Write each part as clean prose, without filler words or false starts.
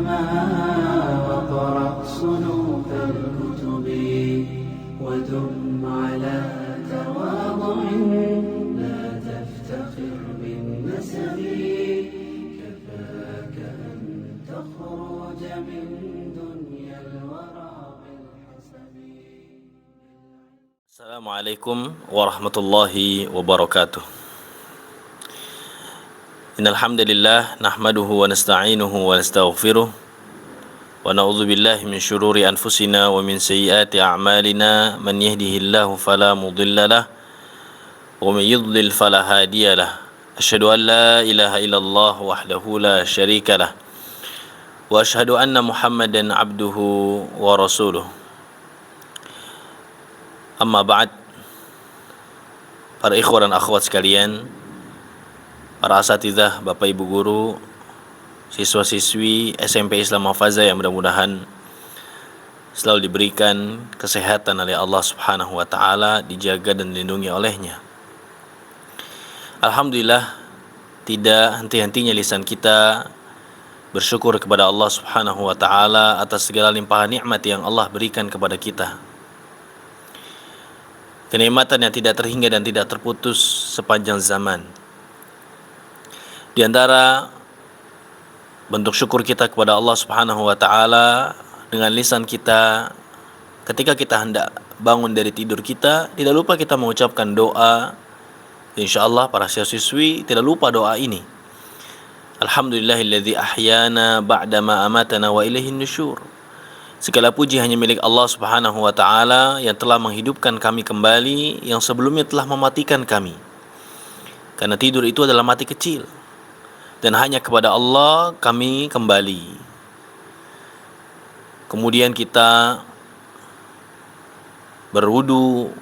وقرأ صنوف الكتب ودم على تواضع لا تفتخر بالنسب كفاك أن تخرج من دنيا الورى بالحسب. Assalamualaikum warahmatullahi wabarakatuh. Innal hamdalillah nahmaduhu wa nasta'inuhu wa nastaghfiruh wa na'udzu billahi min shururi anfusina wa min sayyiati a'malina man yahdihillahu fala mudhillalah wa man yudlil fala hadiyalah. Asyhadu an la ilaha illallah wahdahu la syarikalah wa asyhadu anna Muhammadan abduhu wa rasuluh. Amma ba'd, para ikhwan dan akhwat sekalian, para asatidzah, bapak ibu guru, siswa-siswi SMP Islam Mahfazah yang mudah-mudahan selalu diberikan kesehatan oleh Allah Subhanahu wa taala, dijaga dan dilindungi olehnya. Alhamdulillah, tidak henti-hentinya lisan kita bersyukur kepada Allah Subhanahu wa taala atas segala limpahan nikmat yang Allah berikan kepada kita. Kenikmatan yang tidak terhingga dan tidak terputus sepanjang zaman. Di antara bentuk syukur kita kepada Allah Subhanahu wa taala dengan lisan kita ketika kita hendak bangun dari tidur kita, tidak lupa kita mengucapkan doa. Insyaallah para siswi tidak lupa doa ini. Alhamdulillahilladzi ahyana ba'dama amatana wa ilaihin nusyur. Segala puji hanya milik Allah Subhanahu wa taala yang telah menghidupkan kami kembali yang sebelumnya telah mematikan kami. Karena tidur itu adalah mati kecil. Dan hanya kepada Allah kami kembali. Kemudian kita berwudu,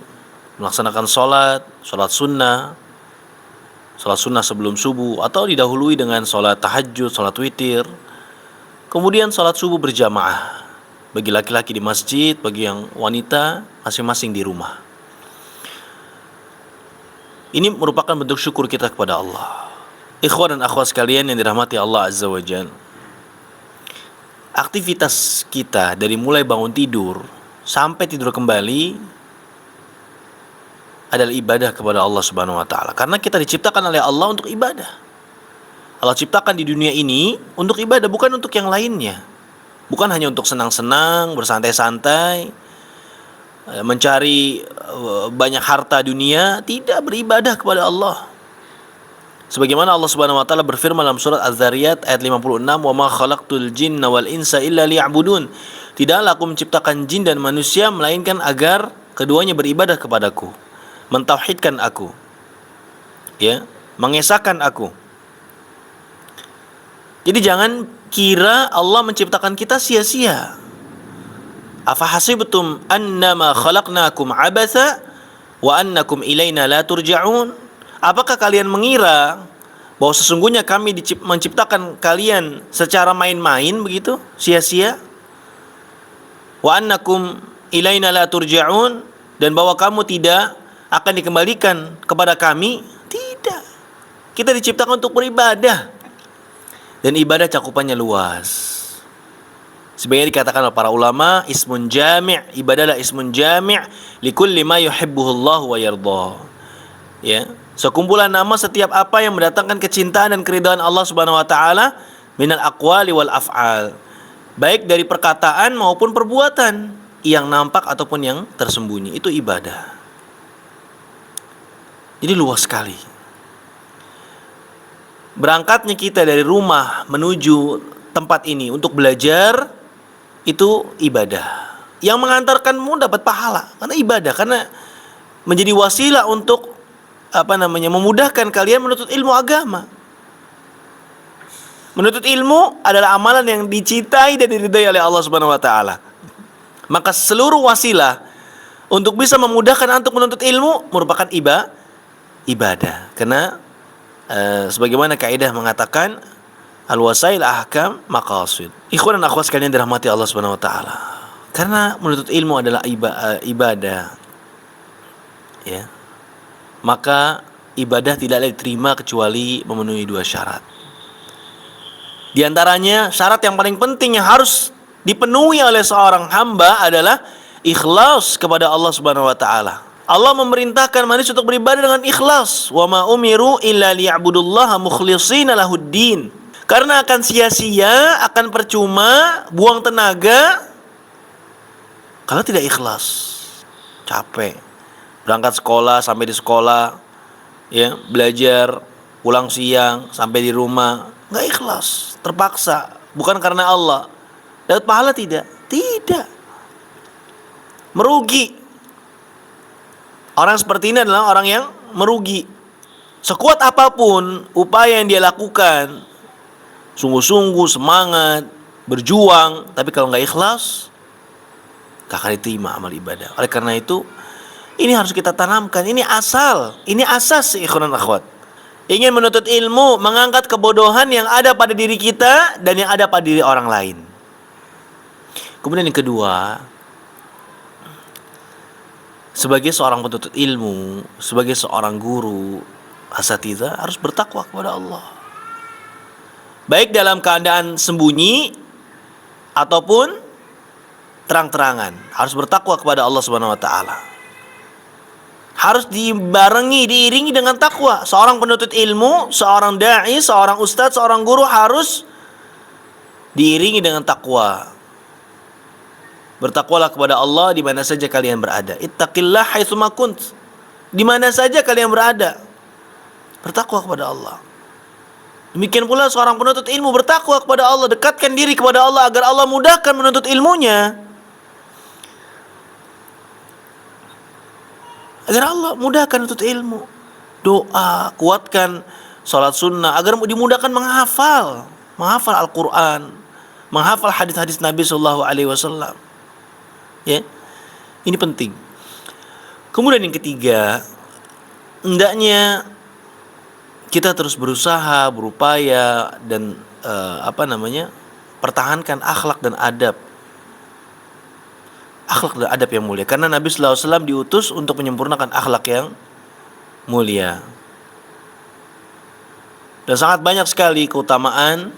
melaksanakan sholat sunnah sebelum subuh, atau didahului dengan sholat tahajud, sholat witir. Kemudian sholat subuh berjamaah, bagi laki-laki di masjid, bagi yang wanita masing-masing di rumah. Ini merupakan bentuk syukur kita kepada Allah. Ikhwan dan akhwat sekalian yang dirahmati Allah Azza wa Jalla, aktivitas kita dari mulai bangun tidur sampai tidur kembali adalah ibadah kepada Allah Subhanahu wa taala. Karena kita diciptakan oleh Allah untuk ibadah. Allah ciptakan di dunia ini untuk ibadah, bukan untuk yang lainnya. Bukan hanya untuk senang-senang, bersantai-santai, mencari banyak harta dunia, tidak, beribadah kepada Allah. Sebagaimana Allah Subhanahu wa taala berfirman dalam surat Az-Zariyat ayat 56, "Wa ma khalaqtul jinna wal insa illa liya'budun." Tidaklah aku menciptakan jin dan manusia melainkan agar keduanya beribadah kepadaku, mentauhidkan aku, ya, mengesahkan aku. Jadi jangan kira Allah menciptakan kita sia-sia. Afa hasibtum annama khalaqnakum abatha wa annakum ilaina la turja'un? Apakah kalian mengira bahwa sesungguhnya kami menciptakan kalian secara main-main begitu, sia-sia? Wa annakum ilaina la turja'un, dan bahwa kamu tidak akan dikembalikan kepada kami? Tidak. Kita diciptakan untuk beribadah. Dan ibadah cakupannya luas. Sebenarnya dikatakan oleh para ulama, ismun jami', ibadah adalah ismun jami' likulli ma yuhibbuhullahu wa yardha. Ya, sekumpulan nama setiap apa yang mendatangkan kecintaan dan keridhaan Allah Subhanahu wa taala minal aqwali wal af'al, baik dari perkataan maupun perbuatan yang nampak ataupun yang tersembunyi, itu ibadah. Jadi luas sekali. Berangkatnya kita dari rumah menuju tempat ini untuk belajar itu ibadah. Yang mengantarkanmu dapat pahala karena ibadah, karena menjadi wasilah untuk memudahkan kalian menuntut ilmu agama. Menuntut ilmu adalah amalan yang dicintai dan diridai oleh Allah Subhanahu wa taala. Maka seluruh wasilah untuk bisa memudahkan antum menuntut ilmu merupakan ibadah. Karena sebagaimana kaidah mengatakan al-wasail ahkam maqasid. Ikhwan dan akhwat sekalian dirahmati Allah Subhanahu wa taala. Karena menuntut ilmu adalah ibadah. Ya. Maka ibadah tidaklah diterima kecuali memenuhi dua syarat. Di antaranya syarat yang paling penting yang harus dipenuhi oleh seorang hamba adalah ikhlas kepada Allah Subhanahu wa taala. Allah memerintahkan manusia untuk beribadah dengan ikhlas. Wa ma umiru illa liya'budullaha mukhlishina lahuddin. Karena akan sia-sia, akan percuma, buang tenaga kalau tidak ikhlas. Capek. Berangkat sekolah, sampai di sekolah, ya, belajar, pulang siang, sampai di rumah, nggak ikhlas, terpaksa, bukan karena Allah. Dapat pahala tidak? Tidak. Merugi. Orang seperti ini adalah orang yang merugi. Sekuat apapun upaya yang dia lakukan, sungguh-sungguh, semangat, berjuang, tapi kalau nggak ikhlas, gak akan diterima amal ibadah. Oleh karena itu, ini harus kita tanamkan. Ini asas ikhwan akhwat. Ingin menuntut ilmu, mengangkat kebodohan yang ada pada diri kita dan yang ada pada diri orang lain. Kemudian yang kedua, sebagai seorang penuntut ilmu, sebagai seorang guru, asatidzah harus bertakwa kepada Allah. Baik dalam keadaan sembunyi ataupun terang-terangan, harus bertakwa kepada Allah Subhanahu wa taala. Harus diiringi dengan takwa. Seorang penuntut ilmu, seorang dai, seorang ustadz, seorang guru harus diiringi dengan takwa. Bertakwalah kepada Allah di mana saja kalian berada. Ittaqillah haitsu ma kunt. Di mana saja kalian berada, bertakwa kepada Allah. Demikian pula seorang penuntut ilmu bertakwa kepada Allah, dekatkan diri kepada Allah agar Allah mudahkan menuntut ilmunya. Agar Allah mudahkan menuntut ilmu. Doa, kuatkan salat sunnah agar dimudahkan menghafal Al-Quran, menghafal hadis-hadis Nabi Sallallahu Alaihi Wasallam. Ya, ini penting. Kemudian yang ketiga, hendaknya kita terus berusaha, berupaya dan pertahankan akhlak dan adab. Akhlak dan adab yang mulia. Karena Nabi sallallahu alaihi wasallam diutus untuk menyempurnakan akhlak yang mulia. Dan sangat banyak sekali keutamaan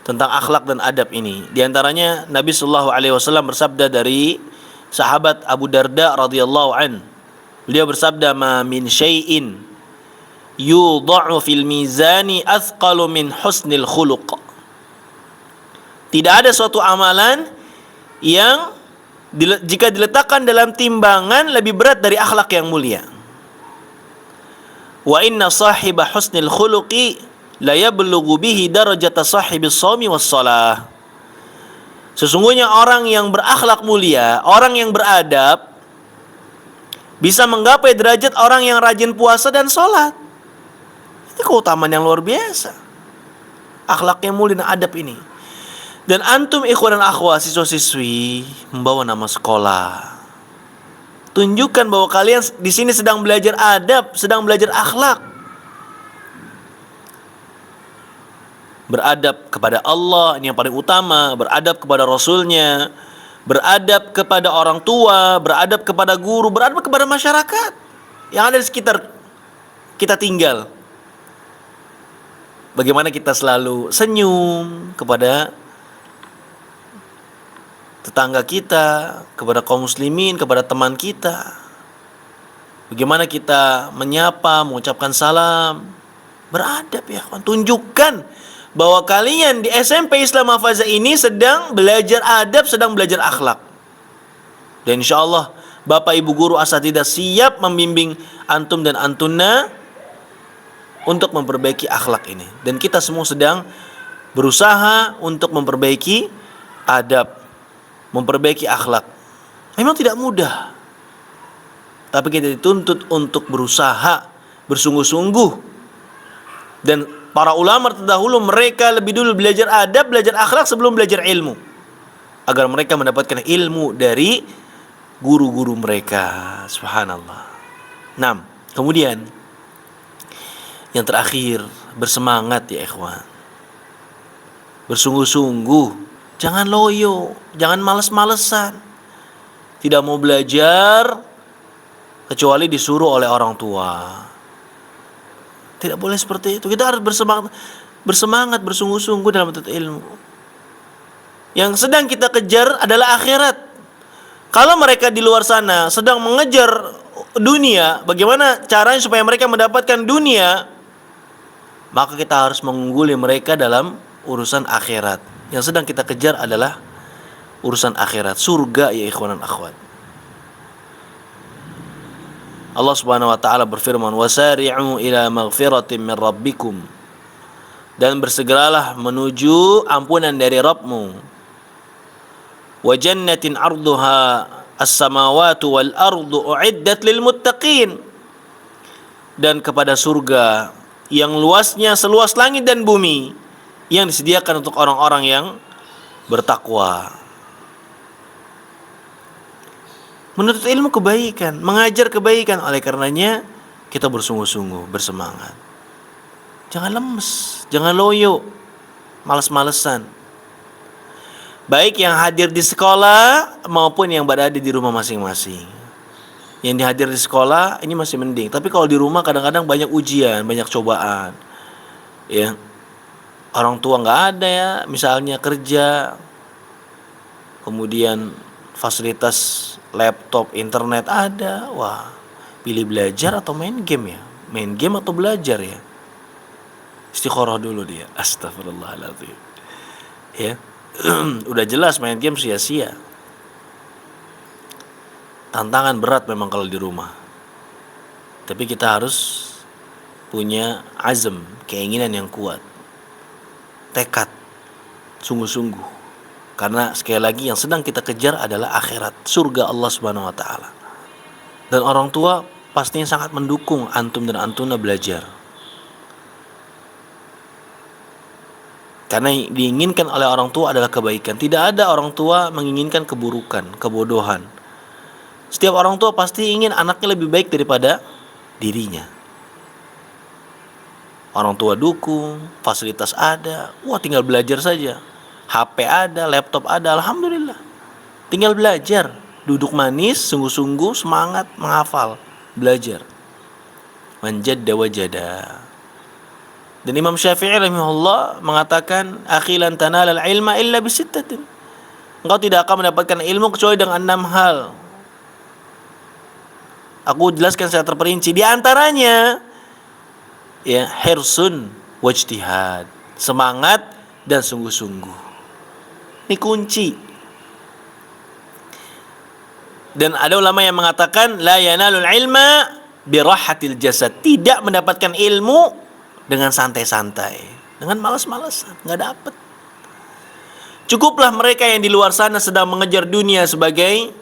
tentang akhlak dan adab ini. Di antaranya Nabi sallallahu alaihi wasallam bersabda dari sahabat Abu Darda radhiyallahu an. Beliau bersabda, "Ma min syai'in yudha'u fil mizani athqalu min husnil khuluq." Tidak ada suatu amalan yang jika diletakkan dalam timbangan lebih berat dari akhlak yang mulia. Wa inna sahiba husnil khuluqi la yablughu bihi darajata sahibis shaumi was shalah. Sesungguhnya orang yang berakhlak mulia, orang yang beradab, bisa menggapai derajat orang yang rajin puasa dan sholat. Ini keutamaan yang luar biasa. Akhlak yang mulia dan adab ini. Dan antum ikhwan dan akhwat, siswa-siswi, membawa nama sekolah. Tunjukkan bahwa kalian di sini sedang belajar adab, sedang belajar akhlak. Beradab kepada Allah, ini yang paling utama. Beradab kepada Rasulnya, beradab kepada orang tua, beradab kepada guru, beradab kepada masyarakat yang ada di sekitar kita tinggal. Bagaimana kita selalu senyum kepada tetangga kita, kepada kaum muslimin, kepada teman kita. Bagaimana kita menyapa, mengucapkan salam. Beradab ya kawan. Tunjukkan bahwa kalian di SMP Islam Hafazah ini sedang belajar adab, sedang belajar akhlak. Dan insya Allah Bapak Ibu Guru Asatidzah siap membimbing antum dan antunna untuk memperbaiki akhlak ini. Dan kita semua sedang berusaha untuk memperbaiki adab, memperbaiki akhlak. Memang tidak mudah, tapi kita dituntut untuk berusaha bersungguh-sungguh. Dan para ulama terdahulu mereka lebih dulu belajar adab, belajar akhlak sebelum belajar ilmu, agar mereka mendapatkan ilmu dari guru-guru mereka. Subhanallah. 6. Kemudian yang terakhir, bersemangat ya ikhwan. Bersungguh-sungguh. Jangan loyo, jangan males-malesan. Tidak mau belajar kecuali disuruh oleh orang tua. Tidak boleh seperti itu. Kita harus bersemangat. bersemangat, bersungguh-sungguh dalam menuntut ilmu. Yang sedang kita kejar adalah akhirat. Kalau mereka di luar sana sedang mengejar dunia, bagaimana caranya supaya mereka mendapatkan dunia? Maka kita harus mengungguli mereka dalam urusan akhirat. Yang sedang kita kejar adalah urusan akhirat, surga ya ikhwan dan akhwat. Allah Subhanahu wa taala berfirman, "Wasari'u ila maghfiratin min rabbikum." Dan bersegeralah menuju ampunan dari Rabbmu. Wa jannatin 'arduha as-samawati wal ardu u'iddat lil muttaqin. Dan kepada surga yang luasnya seluas langit dan bumi, yang disediakan untuk orang-orang yang bertakwa. Menuntut ilmu kebaikan, mengajar kebaikan. Oleh karenanya kita bersungguh-sungguh, bersemangat. Jangan lemes, jangan loyo, malas-malesan. Baik yang hadir di sekolah maupun yang berada di rumah masing-masing. Yang dihadir di sekolah ini masih mending, tapi kalau di rumah kadang-kadang banyak ujian, banyak cobaan. Ya. Orang tua nggak ada ya, misalnya kerja, kemudian fasilitas laptop, internet ada. Wah, pilih belajar atau main game ya? Main game atau belajar ya? Istikharah dulu dia. Astagfirullahaladzim. Ya. Udah jelas main game sia-sia. Tantangan berat memang kalau di rumah. Tapi kita harus punya azam, keinginan yang kuat. Tekad, sungguh-sungguh. Karena sekali lagi yang sedang kita kejar adalah akhirat, surga Allah Subhanahu wa taala. Dan orang tua pastinya sangat mendukung antum dan antuna belajar. Karena yang diinginkan oleh orang tua adalah kebaikan. Tidak ada orang tua menginginkan keburukan, kebodohan. Setiap orang tua pasti ingin anaknya lebih baik daripada dirinya. Orang tua dukung, fasilitas ada, wah tinggal belajar saja. HP ada, laptop ada, alhamdulillah. Tinggal belajar, duduk manis, sungguh-sungguh, semangat, menghafal, belajar. Manjadda wajada. Dan Imam Syafi'i rahimahullah mengatakan, akhilan tanalal ilma illa bisittatin. Engkau tidak akan mendapatkan ilmu kecuali dengan 6 hal. Aku jelaskan secara terperinci. Di antaranya, ya, hirsun wajtihad, semangat dan sungguh-sungguh. Ini kunci. Dan ada ulama yang mengatakan la yanalul ilma birahatil jasad, tidak mendapatkan ilmu dengan santai-santai, dengan malas-malasan, enggak dapat. Cukuplah mereka yang di luar sana sedang mengejar dunia sebagai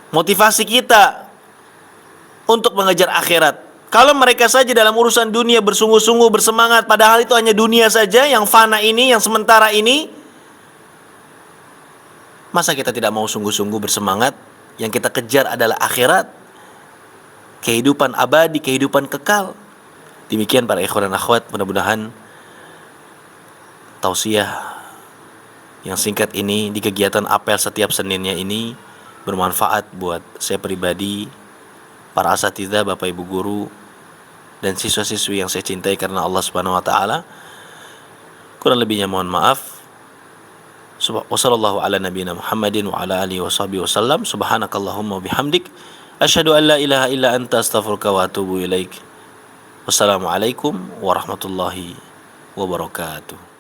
motivasi kita untuk mengejar akhirat. Kalau mereka saja dalam urusan dunia bersungguh-sungguh, bersemangat, padahal itu hanya dunia saja yang fana ini, yang sementara ini, masa kita tidak mau sungguh-sungguh bersemangat? Yang kita kejar adalah akhirat, kehidupan abadi, kehidupan kekal. Demikian para ikhwan dan akhwat, mudah-mudahan tausiah yang singkat ini di kegiatan apel setiap Seninnya ini bermanfaat buat saya pribadi, para asatidzah, Bapak Ibu guru, dan siswa-siswi yang saya cintai karena Allah Subhanahu wa taala. Kurang lebihnya mohon maaf. Wassallallahu ala nabiyina Muhammadin wa ala alihi washabihi wasallam. Subhanakallahumma bihamdik asyhadu an la ilaha illa anta astaghfiruka wa atubu ilaik. Wassalamualaikum warahmatullahi wabarakatuh.